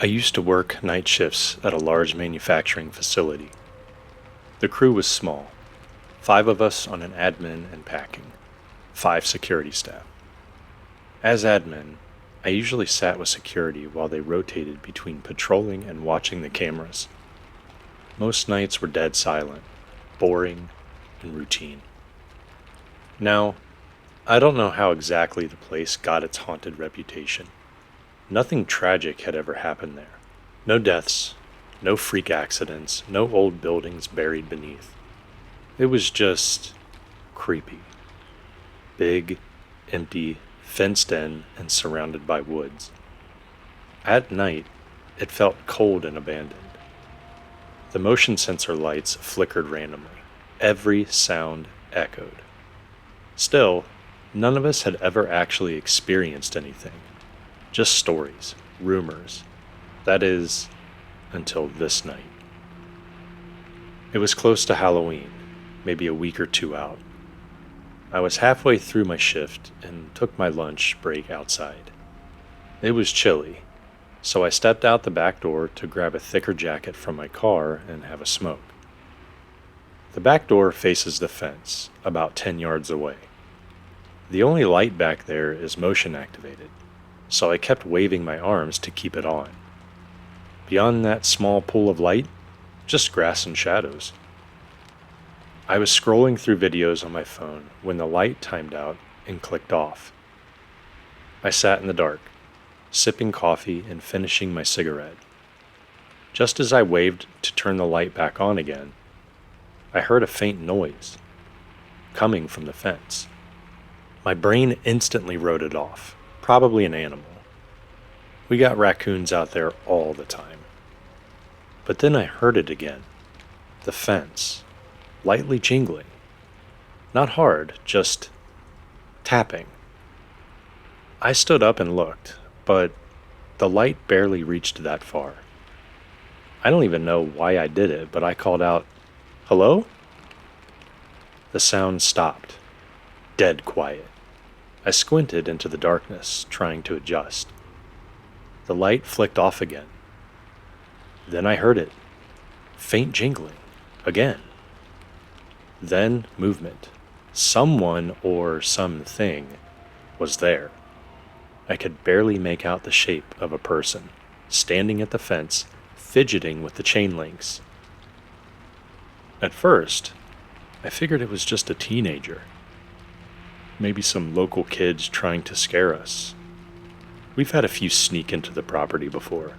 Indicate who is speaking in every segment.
Speaker 1: I used to work night shifts at a large manufacturing facility. The crew was small, 5 of us on an admin and packing, 5 security staff. As admin, I usually sat with security while they rotated between patrolling and watching the cameras. Most nights were dead silent, boring, and routine. Now, I don't know how exactly the place got its haunted reputation. Nothing tragic had ever happened there. No deaths, no freak accidents, no old buildings buried beneath. It was just creepy. Big, empty, fenced in, and surrounded by woods. At night, it felt cold and abandoned. The motion sensor lights flickered randomly. Every sound echoed. Still, none of us had ever actually experienced anything. Just stories, rumors. That is, until this night. It was close to Halloween, maybe a week or 2 out. I was halfway through my shift and took my lunch break outside. It was chilly, so I stepped out the back door to grab a thicker jacket from my car and have a smoke. The back door faces the fence, about 10 yards away. The only light back there is motion activated, so I kept waving my arms to keep it on. Beyond that small pool of light, just grass and shadows. I was scrolling through videos on my phone when the light timed out and clicked off. I sat in the dark, sipping coffee and finishing my cigarette. Just as I waved to turn the light back on again, I heard a faint noise, coming from the fence. My brain instantly wrote it off, probably an animal. We got raccoons out there all the time. But then I heard it again, the fence, lightly jingling. Not hard, just tapping. I stood up and looked, but the light barely reached that far. I don't even know why I did it, but I called out, "Hello?" The sound stopped, dead quiet. I squinted into the darkness, trying to adjust. The light flicked off again. Then I heard it, faint jingling, again. Then movement. Someone or something was there. I could barely make out the shape of a person, standing at the fence, fidgeting with the chain links. At first, I figured it was just a teenager. Maybe some local kids trying to scare us. We've had a few sneak into the property before.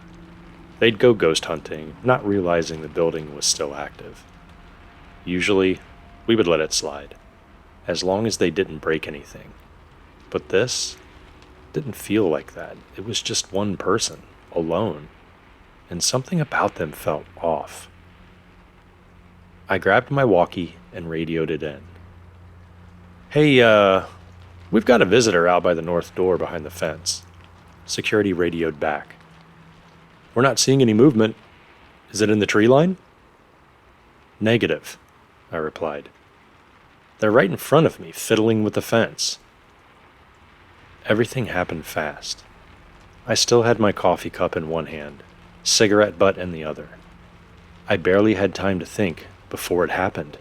Speaker 1: They'd go ghost hunting, not realizing the building was still active. Usually, we would let it slide, as long as they didn't break anything. But this didn't feel like that. It was just one person, alone, and something about them felt off. I grabbed my walkie and radioed it in. "Hey, we've got a visitor out by the north door behind the fence." Security radioed back. "We're not seeing any movement. Is it in the tree line?" "Negative," I replied. "They're right in front of me, fiddling with the fence." Everything happened fast. I still had my coffee cup in one hand, cigarette butt in the other. I barely had time to think before it happened.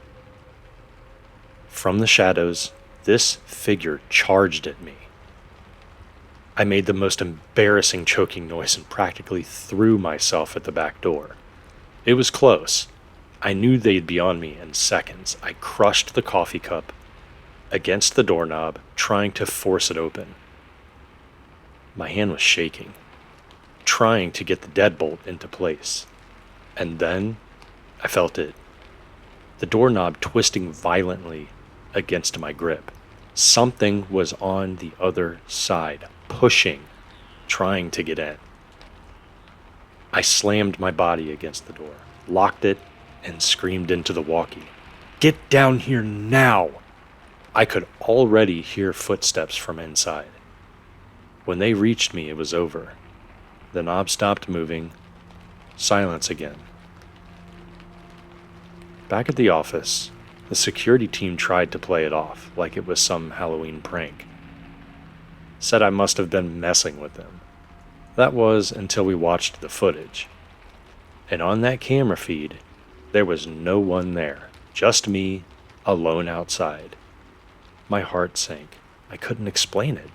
Speaker 1: From the shadows, this figure charged at me. I made the most embarrassing choking noise and practically threw myself at the back door. It was close. I knew they'd be on me in seconds. I crushed the coffee cup against the doorknob, trying to force it open. My hand was shaking, trying to get the deadbolt into place. And then I felt it. The doorknob twisting violently against my grip. Something was on the other side, pushing, trying to get in. I slammed my body against the door, locked it, and screamed into the walkie. "Get down here now!" I could already hear footsteps from inside. When they reached me, it was over. The knob stopped moving. Silence again. Back at the office, the security team tried to play it off like it was some Halloween prank. Said I must have been messing with them. That was until we watched the footage. And on that camera feed, there was no one there, just me, alone outside. My heart sank. I couldn't explain it.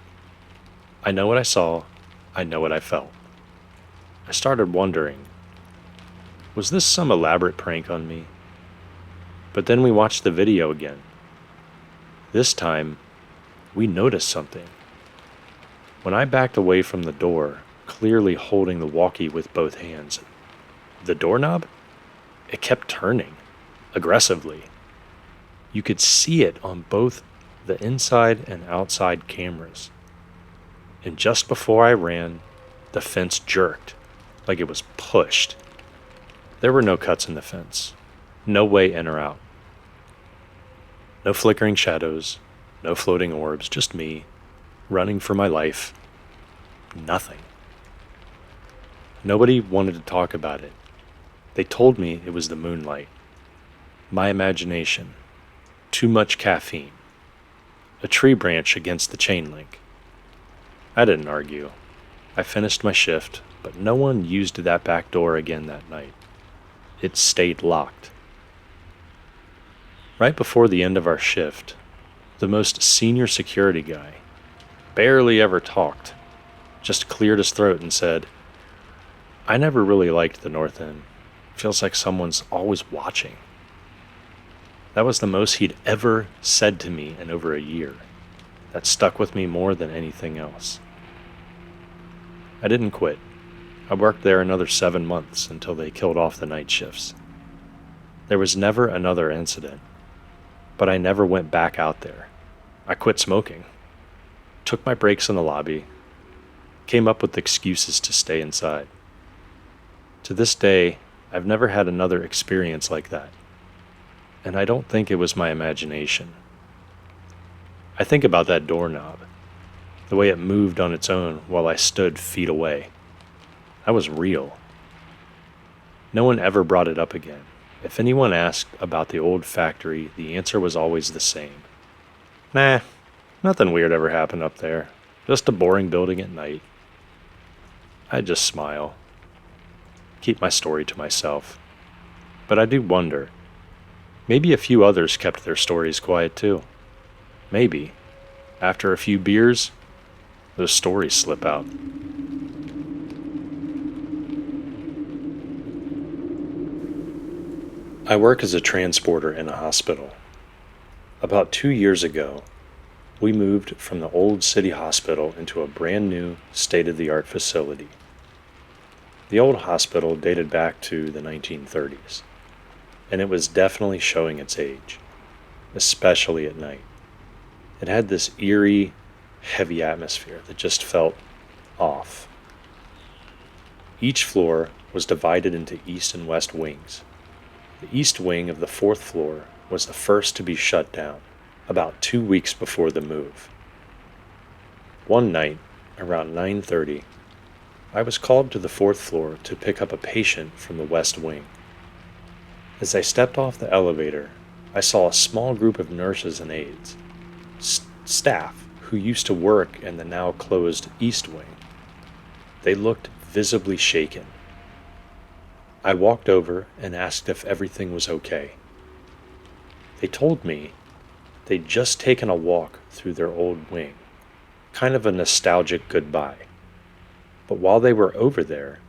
Speaker 1: I know what I saw. I know what I felt. I started wondering, was this some elaborate prank on me? But then we watched the video again. This time, we noticed something. When I backed away from the door, clearly holding the walkie with both hands, the doorknob, it kept turning, aggressively. You could see it on both the inside and outside cameras. And just before I ran, the fence jerked, like it was pushed. There were no cuts in the fence, no way in or out. No flickering shadows, no floating orbs, just me, running for my life. Nothing. Nobody wanted to talk about it. They told me it was the moonlight, my imagination, too much caffeine, a tree branch against the chain link. I didn't argue. I finished my shift, but no one used that back door again that night. It stayed locked. Right before the end of our shift, the most senior security guy, barely ever talked, just cleared his throat and said, "I never really liked the North End. Feels like someone's always watching." That was the most he'd ever said to me in over a year. That stuck with me more than anything else. I didn't quit. I worked there another 7 months until they killed off the night shifts. There was never another incident, but I never went back out there. I quit smoking, took my breaks in the lobby, came up with excuses to stay inside. To this day, I've never had another experience like that, and I don't think it was my imagination. I think about that doorknob, the way it moved on its own while I stood feet away. That was real. No one ever brought it up again. If anyone asked about the old factory, the answer was always the same. Nah, nothing weird ever happened up there. Just a boring building at night. I just smile. Keep my story to myself. But I do wonder, maybe a few others kept their stories quiet too. Maybe, after a few beers, those stories slip out. I work as a transporter in a hospital. About 2 years ago, we moved from the old city hospital into a brand new, state-of-the-art facility. The old hospital dated back to the 1930s, and it was definitely showing its age, especially at night. It had this eerie, heavy atmosphere that just felt off. Each floor was divided into east and west wings. The east wing of the fourth floor was the first to be shut down, about 2 weeks before the move. One night, around 9:30, I was called to the fourth floor to pick up a patient from the west wing. As I stepped off the elevator, I saw a small group of nurses and aides, staff who used to work in the now closed east wing. They looked visibly shaken. I walked over and asked if everything was okay. They told me they'd just taken a walk through their old wing, kind of a nostalgic goodbye. But while they were over there,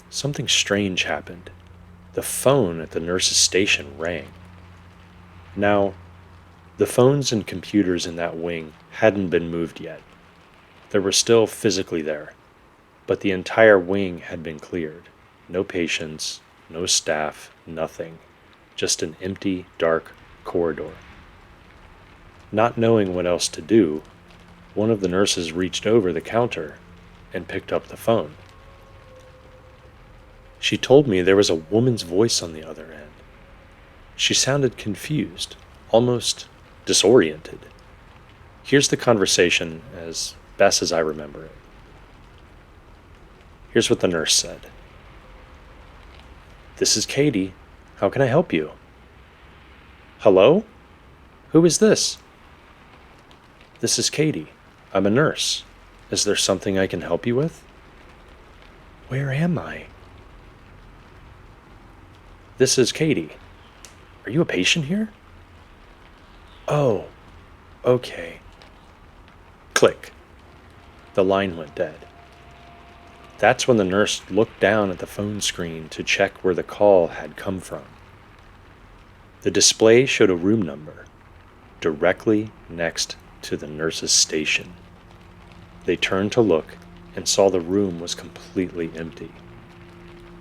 Speaker 1: something strange happened. The phone at the nurse's station rang. Now, the phones and computers in that wing hadn't been moved yet. They were still physically there, but the entire wing had been cleared. No patients, no staff, nothing. Just an empty, dark corridor. Not knowing what else to do, one of the nurses reached over the counter and picked up the phone. She told me there was a woman's voice on the other end. She sounded confused, almost disoriented. Here's the conversation as best as I remember it. Here's what the nurse said. "This is Katie. How can I help you?" "Hello? Who is this?" "This is Katie. I'm a nurse. Is there something I can help you with?" Where am I? This is Katie. Are you a patient here? Oh, okay. Click. The line went dead. That's when the nurse looked down at the phone screen to check where the call had come from. The display showed a room number directly next to the nurse's station. They turned to look and saw the room was completely empty.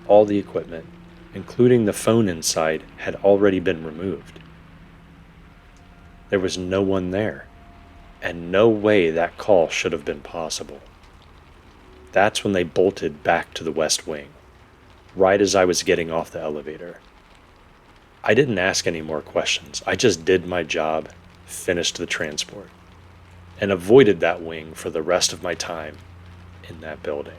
Speaker 1: All the equipment, including the phone inside, had already been removed. There was no one there, and no way that call should have been possible. That's when they bolted back to the West Wing, right as I was getting off the elevator. I didn't ask any more questions. I just did my job, finished the transport, and avoided that wing for the rest of my time in that building.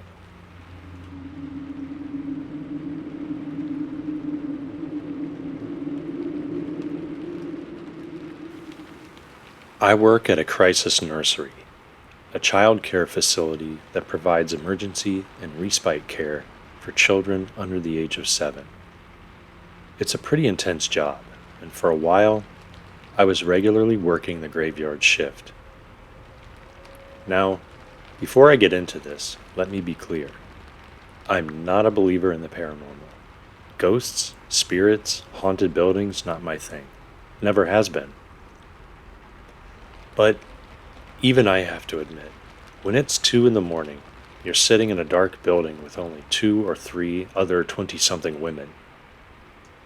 Speaker 1: I work at a crisis nursery, a child care facility that provides emergency and respite care for children under the age of 7. It's a pretty intense job, and for a while, I was regularly working the graveyard shift. Now, before I get into this, let me be clear. I'm not a believer in the paranormal. Ghosts, spirits, haunted buildings, not my thing. Never has been. But even I have to admit, when it's 2 in the morning, you're sitting in a dark building with only 2 or 3 other 20-something women,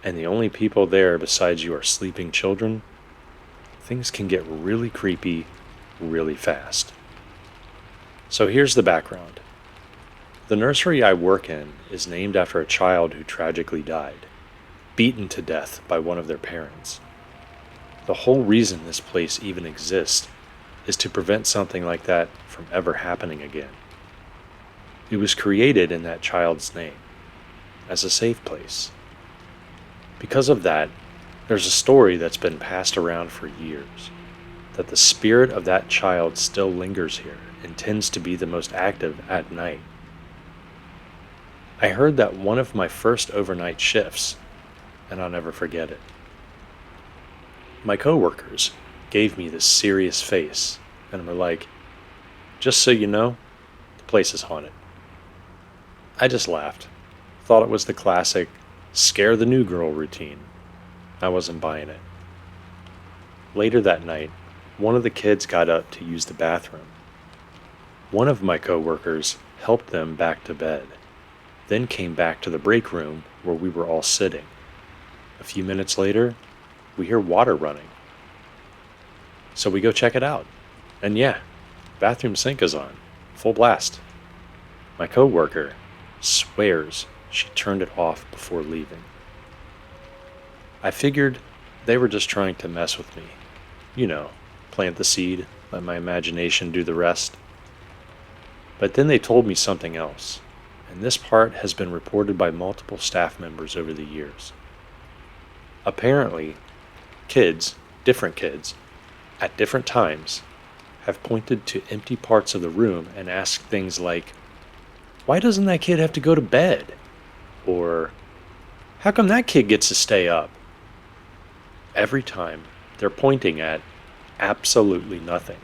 Speaker 1: and the only people there besides you are sleeping children, things can get really creepy really fast. So here's the background. The nursery I work in is named after a child who tragically died, beaten to death by one of their parents. The whole reason this place even exists is to prevent something like that from ever happening again. It was created in that child's name, as a safe place. Because of that, there's a story that's been passed around for years, that the spirit of that child still lingers here and tends to be the most active at night. I heard that one of my first overnight shifts, and I'll never forget it. My coworkers gave me this serious face and were like, "Just so you know, the place is haunted." I just laughed, thought it was the classic scare the new girl routine. I wasn't buying it. Later that night, one of the kids got up to use the bathroom. One of my coworkers helped them back to bed, then came back to the break room where we were all sitting. A few minutes later, we hear water running. So we go check it out. And yeah, bathroom sink is on, full blast. My coworker swears she turned it off before leaving. I figured they were just trying to mess with me. You know, plant the seed, let my imagination do the rest. But then they told me something else, and this part has been reported by multiple staff members over the years. Apparently, different kids, at different times, have pointed to empty parts of the room and asked things like, "Why doesn't that kid have to go to bed?" Or, "How come that kid gets to stay up?" Every time, they're pointing at absolutely nothing.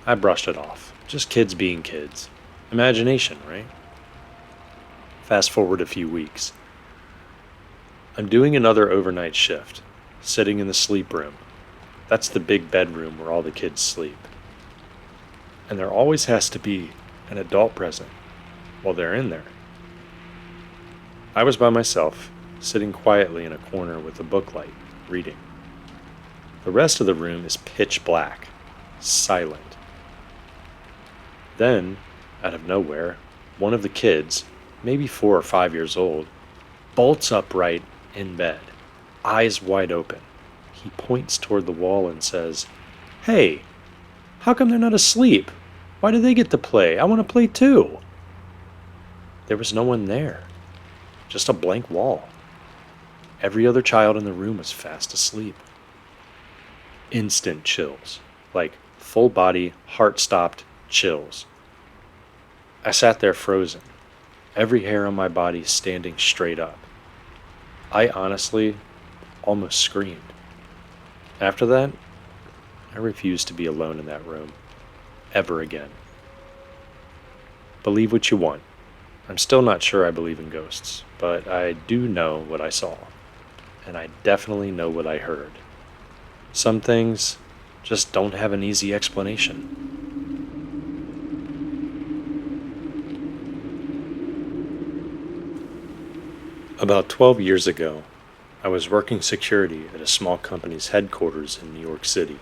Speaker 1: I brushed it off. Just kids being kids. Imagination, right? Fast forward a few weeks. I'm doing another overnight shift, sitting in the sleep room. That's the big bedroom where all the kids sleep. And there always has to be an adult present while they're in there. I was by myself, sitting quietly in a corner with a book light, reading. The rest of the room is pitch black, silent. Then, out of nowhere, one of the kids, maybe 4 or 5 years old, bolts upright in bed, eyes wide open. He points toward the wall and says, "Hey, how come they're not asleep? Why do they get to play? I want to play too." There was no one there, just a blank wall. Every other child in the room was fast asleep. Instant chills, like full body, heart stopped chills. I sat there frozen. every hair on my body standing straight up. I honestly almost screamed. After that, I refused to be alone in that room, ever again. Believe what you want. I'm still not sure I believe in ghosts, but I do know what I saw, and I definitely know what I heard. Some things just don't have an easy explanation. About 12 years ago, I was working security at a small company's headquarters in New York City.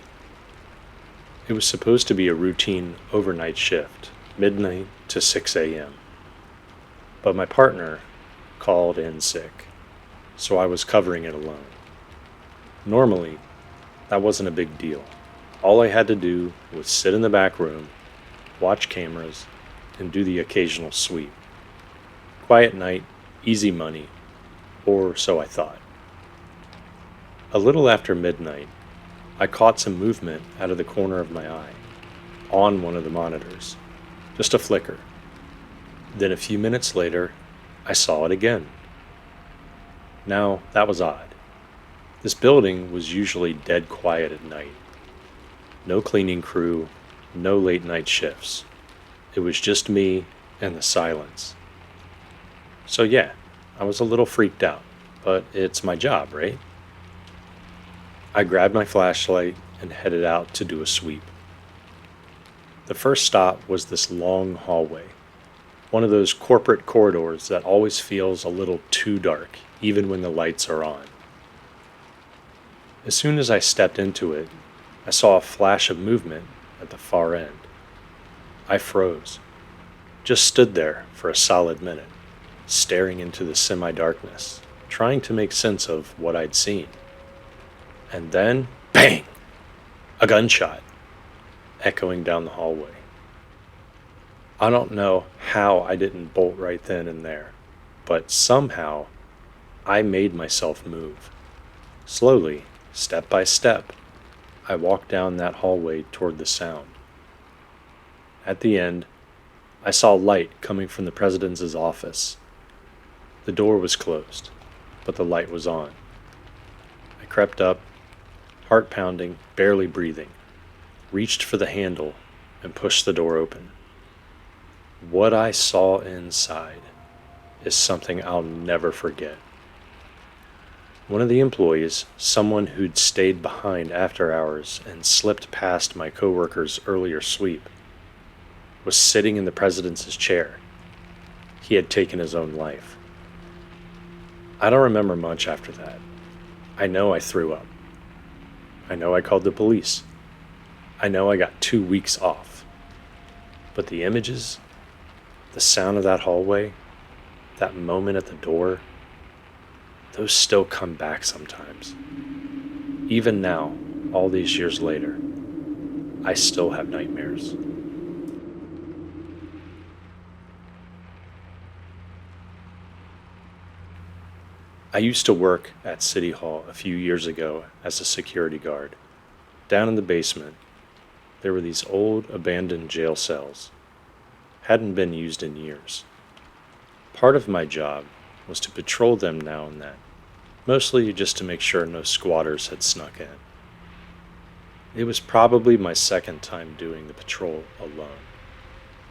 Speaker 1: It was supposed to be a routine overnight shift, midnight to 6 a.m. But my partner called in sick, so I was covering it alone. Normally, that wasn't a big deal. All I had to do was sit in the back room, watch cameras, and do the occasional sweep. Quiet night, easy money, or so I thought. A little after midnight, I caught some movement out of the corner of my eye, on one of the monitors. Just a flicker. Then a few minutes later, I saw it again. Now, that was odd. This building was usually dead quiet at night. No cleaning crew, no late night shifts. It was just me and the silence. So yeah, I was a little freaked out, but it's my job, right? I grabbed my flashlight and headed out to do a sweep. The first stop was this long hallway, one of those corporate corridors that always feels a little too dark, even when the lights are on. As soon as I stepped into it, I saw a flash of movement at the far end. I froze, just stood there for a solid minute, staring into the semi-darkness, trying to make sense of what I'd seen. And then, bang! A gunshot, echoing down the hallway. I don't know how I didn't bolt right then and there, but somehow I made myself move. Slowly, step by step, I walked down that hallway toward the sound. At the end, I saw light coming from the president's office. The door was closed, but the light was on. I crept up, heart pounding, barely breathing, reached for the handle, and pushed the door open. What I saw inside is something I'll never forget. One of the employees, someone who'd stayed behind after hours and slipped past my coworker's earlier sweep, was sitting in the president's chair. He had taken his own life. I don't remember much after that. I know I threw up. I know I called the police. I know I got 2 weeks off. But the images, the sound of that hallway, that moment at the door, those still come back sometimes. Even now, all these years later, I still have nightmares. I used to work at City Hall a few years ago as a security guard. Down in the basement, there were these old abandoned jail cells. Hadn't been used in years. Part of my job was to patrol them now and then, mostly just to make sure no squatters had snuck in. It was probably my second time doing the patrol alone,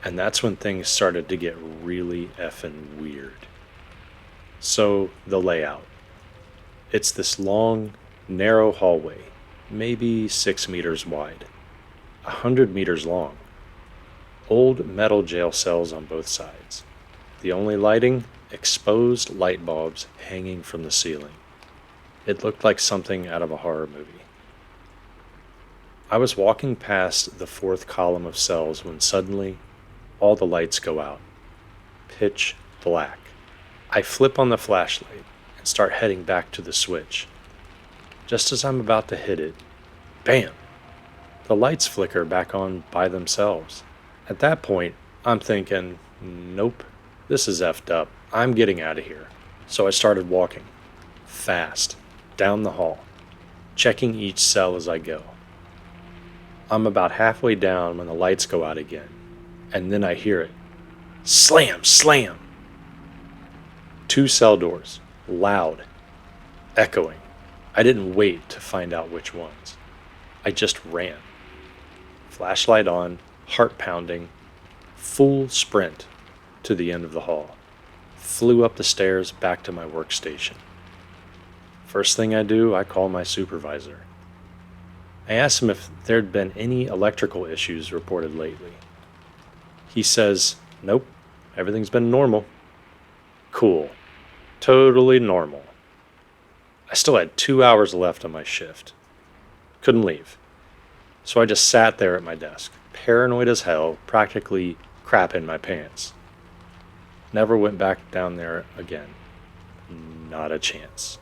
Speaker 1: and that's when things started to get really effing weird. So, the layout. It's this long, narrow hallway, maybe 6 meters wide, 100 meters long. Old metal jail cells on both sides. The only lighting? Exposed light bulbs hanging from the ceiling. It looked like something out of a horror movie. I was walking past the fourth column of cells when suddenly all the lights go out. Pitch black. I flip on the flashlight and start heading back to the switch. Just as I'm about to hit it, bam! The lights flicker back on by themselves. At that point, I'm thinking, nope, this is effed up. I'm getting out of here. So I started walking, fast, down the hall, checking each cell as I go. I'm about halfway down when the lights go out again, and then I hear it. Slam, slam! 2 cell doors, loud, echoing. I didn't wait to find out which ones. I just ran. Flashlight on, heart pounding, full sprint to the end of the hall. Flew up the stairs back to my workstation. First thing I do, I call my supervisor. I asked him if there'd been any electrical issues reported lately. He says, "Nope, everything's been normal." Cool. Totally normal. I still had 2 hours left on my shift. Couldn't leave. So I just sat there at my desk, paranoid as hell, practically crapping my pants. Never went back down there again. Not a chance.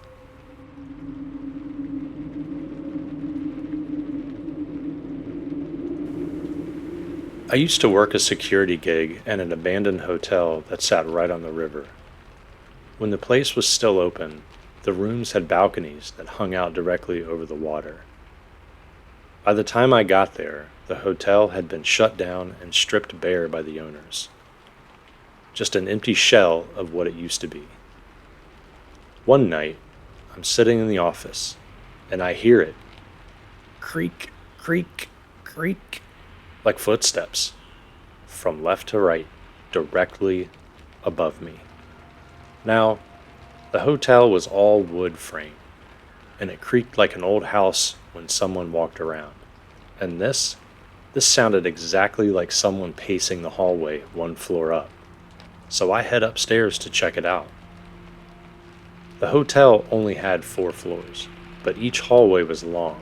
Speaker 1: I used to work a security gig at an abandoned hotel that sat right on the river. When the place was still open, the rooms had balconies that hung out directly over the water. By the time I got there, the hotel had been shut down and stripped bare by the owners. Just an empty shell of what it used to be. One night, I'm sitting in the office, and I hear it. Creak, creak, creak. Like footsteps, from left to right, directly above me. Now, the hotel was all wood frame, and it creaked like an old house when someone walked around. And this sounded exactly like someone pacing the hallway 1 floor up. So I head upstairs to check it out. The hotel only had 4 floors, but each hallway was long,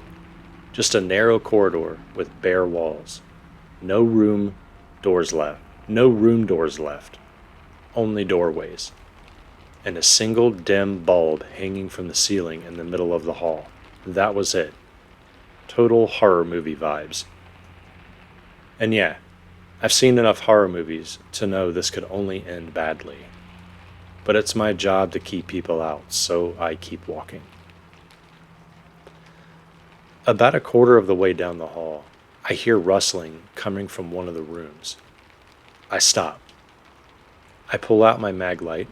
Speaker 1: just a narrow corridor with bare walls. No room doors left, only doorways, and a single dim bulb hanging from the ceiling in the middle of the hall. That was it. Total horror movie vibes. And yeah, I've seen enough horror movies to know this could only end badly. But it's my job to keep people out, so I keep walking. About a quarter of the way down the hall, I hear rustling coming from one of the rooms. I stop. I pull out my mag light,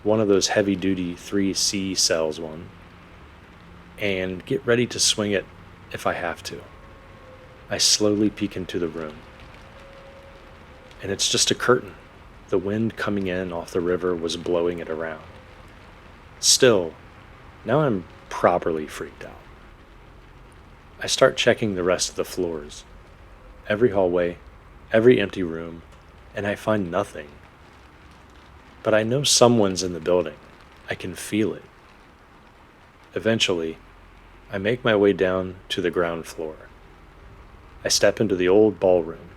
Speaker 1: one of those heavy-duty 3C cells one, and get ready to swing it if I have to. I slowly peek into the room. And it's just a curtain. The wind coming in off the river was blowing it around. Still, now I'm properly freaked out. I start checking the rest of the floors. Every hallway, every empty room, and I find nothing. But I know someone's in the building. I can feel it. Eventually, I make my way down to the ground floor. I step into the old ballroom,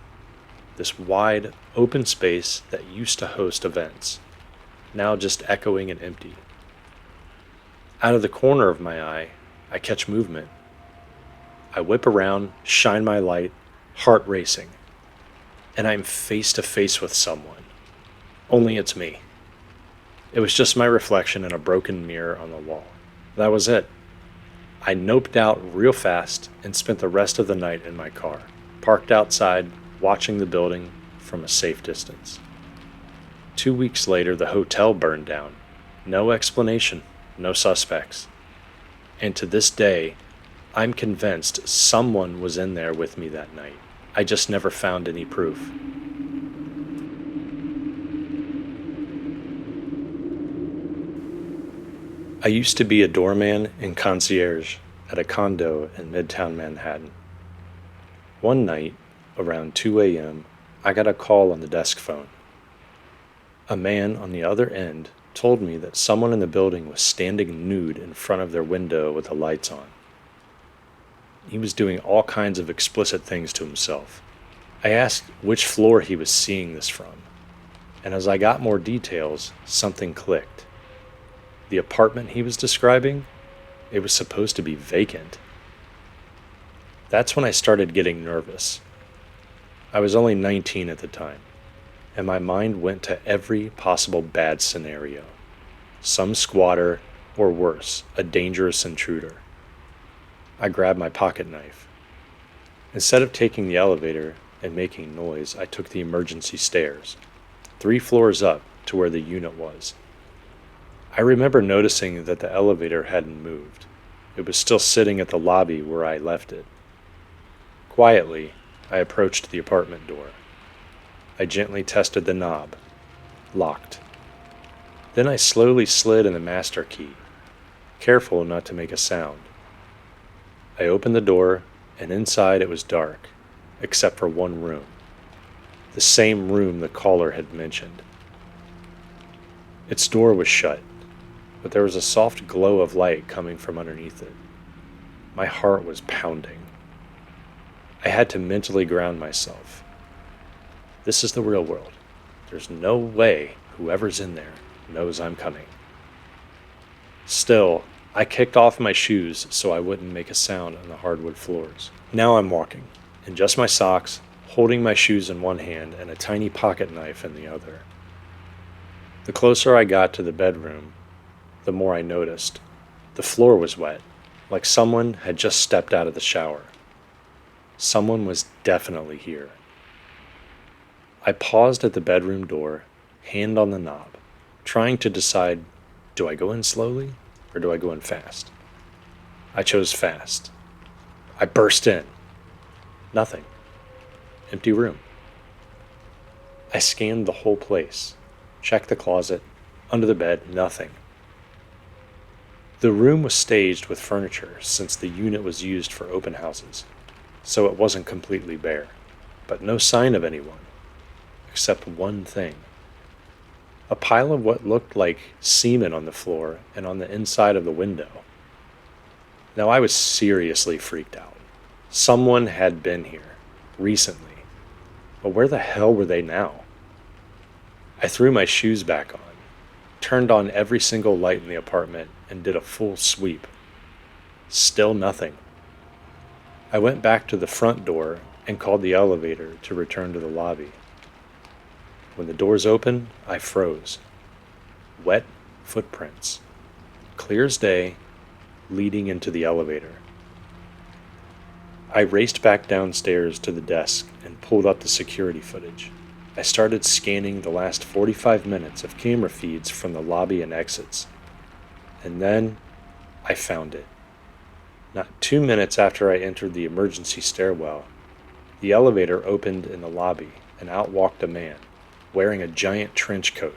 Speaker 1: this wide, open space that used to host events, now just echoing and empty. Out of the corner of my eye, I catch movement. I whip around, shine my light, heart racing, and I'm face to face with someone. Only it's me. It was just my reflection in a broken mirror on the wall. That was it. I noped out real fast and spent the rest of the night in my car, parked outside, watching the building from a safe distance. 2 weeks later, the hotel burned down. No explanation, no suspects. And to this day, I'm convinced someone was in there with me that night. I just never found any proof. I used to be a doorman and concierge at a condo in Midtown Manhattan. One night, around 2 a.m., I got a call on the desk phone. A man on the other end told me that someone in the building was standing nude in front of their window with the lights on. He was doing all kinds of explicit things to himself. I asked which floor he was seeing this from, and as I got more details, something clicked. The apartment he was describing, it was supposed to be vacant. That's when I started getting nervous. I was only 19 at the time, and my mind went to every possible bad scenario. Some squatter, or worse, a dangerous intruder. I grabbed my pocket knife. Instead of taking the elevator and making noise, I took the emergency stairs, 3 floors up to where the unit was. I remember noticing that the elevator hadn't moved. It was still sitting at the lobby where I left it. Quietly, I approached the apartment door. I gently tested the knob. Locked. Then I slowly slid in the master key, careful not to make a sound. I opened the door, and inside it was dark, except for one room. The same room the caller had mentioned. Its door was shut, but there was a soft glow of light coming from underneath it. My heart was pounding. I had to mentally ground myself. This is the real world. There's no way whoever's in there knows I'm coming. Still, I kicked off my shoes so I wouldn't make a sound on the hardwood floors. Now I'm walking, in just my socks, holding my shoes in one hand and a tiny pocket knife in the other. The closer I got to the bedroom, the more I noticed. The floor was wet, like someone had just stepped out of the shower. Someone was definitely here. I paused at the bedroom door, hand on the knob, trying to decide, do I go in slowly or do I go in fast? I chose fast. I burst in. Nothing. Empty room. I scanned the whole place, checked the closet, under the bed, nothing. The room was staged with furniture since the unit was used for open houses, so it wasn't completely bare, but no sign of anyone, except one thing. A pile of what looked like semen on the floor and on the inside of the window. Now I was seriously freaked out. Someone had been here, recently, but where the hell were they now? I threw my shoes back on, turned on every single light in the apartment, and did a full sweep. Still nothing. I went back to the front door and called the elevator to return to the lobby. When the doors opened, I froze. Wet footprints, clear as day, leading into the elevator. I raced back downstairs to the desk and pulled up the security footage. I started scanning the last 45 minutes of camera feeds from the lobby and exits. And then I found it. Not 2 minutes after I entered the emergency stairwell, the elevator opened in the lobby and out walked a man, wearing a giant trench coat,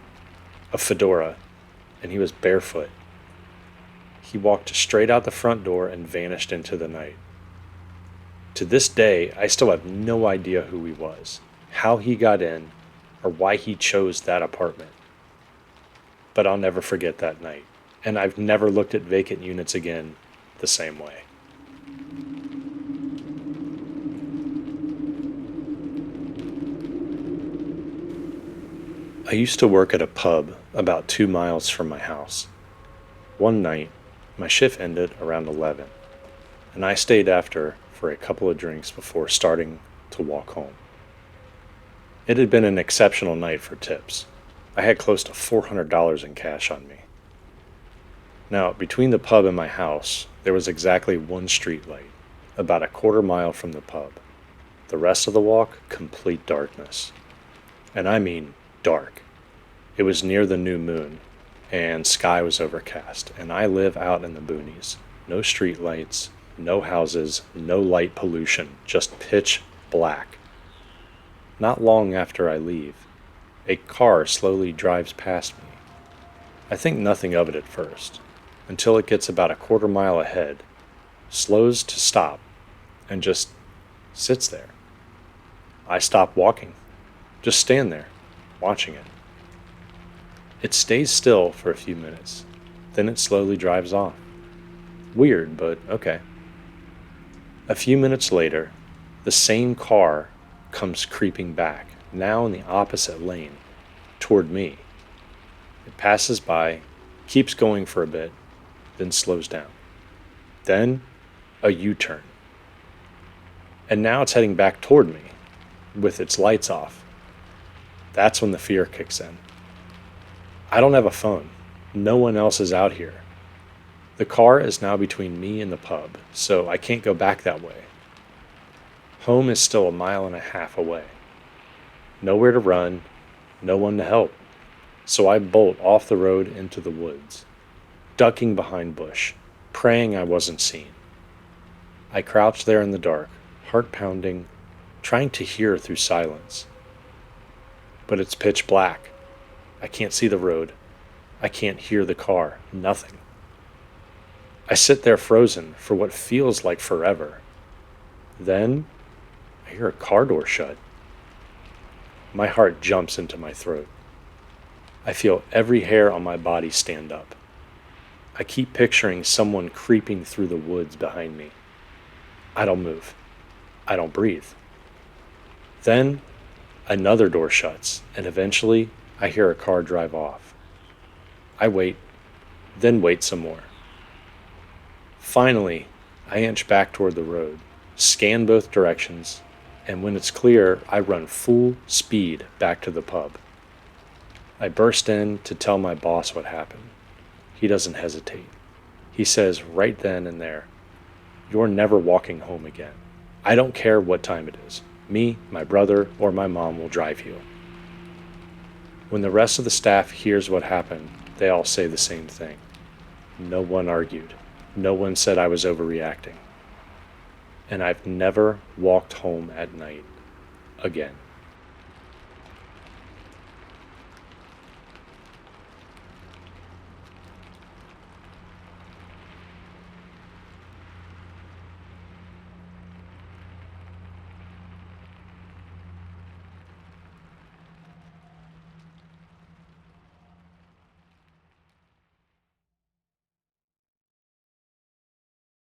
Speaker 1: a fedora, and he was barefoot. He walked straight out the front door and vanished into the night. To this day, I still have no idea who he was, how he got in, or why he chose that apartment. But I'll never forget that night, and I've never looked at vacant units again the same way. I used to work at a pub about 2 miles from my house. One night, my shift ended around 11, and I stayed after for a couple of drinks before starting to walk home. It had been an exceptional night for tips. I had close to $400 in cash on me. Now, between the pub and my house, there was exactly one street light, about a quarter mile from the pub. The rest of the walk, complete darkness. And I mean dark. It was near the new moon, and sky was overcast, and I live out in the boonies. No street lights, no houses, no light pollution, just pitch black. Not long after I leave, a car slowly drives past me. I think nothing of it at first, until it gets about a quarter mile ahead, slows to stop, and just sits there. I stop walking, just stand there, watching it. It stays still for a few minutes, then it slowly drives off. Weird, but okay. A few minutes later, the same car comes creeping back, now in the opposite lane, toward me. It passes by, keeps going for a bit, then slows down. Then, a U-turn. And now it's heading back toward me, with its lights off. That's when the fear kicks in. I don't have a phone. No one else is out here. The car is now between me and the pub, so I can't go back that way. Home is still 1.5 miles away. Nowhere to run, no one to help. So I bolt off the road into the woods, ducking behind bush, praying I wasn't seen. I crouch there in the dark, heart pounding, trying to hear through silence. But it's pitch black. I can't see the road. I can't hear the car. Nothing. I sit there frozen for what feels like forever. Then I hear a car door shut. My heart jumps into my throat. I feel every hair on my body stand up. I keep picturing someone creeping through the woods behind me. I don't move. I don't breathe. Then another door shuts, and eventually I hear a car drive off. I wait, then wait some more. Finally, I inch back toward the road, scan both directions, and when it's clear, I run full speed back to the pub. I burst in to tell my boss what happened. He doesn't hesitate. He says right then and there, "You're never walking home again. I don't care what time it is. Me, my brother, or my mom will drive you." When the rest of the staff hears what happened, they all say the same thing. No one argued. No one said I was overreacting. And I've never walked home at night again.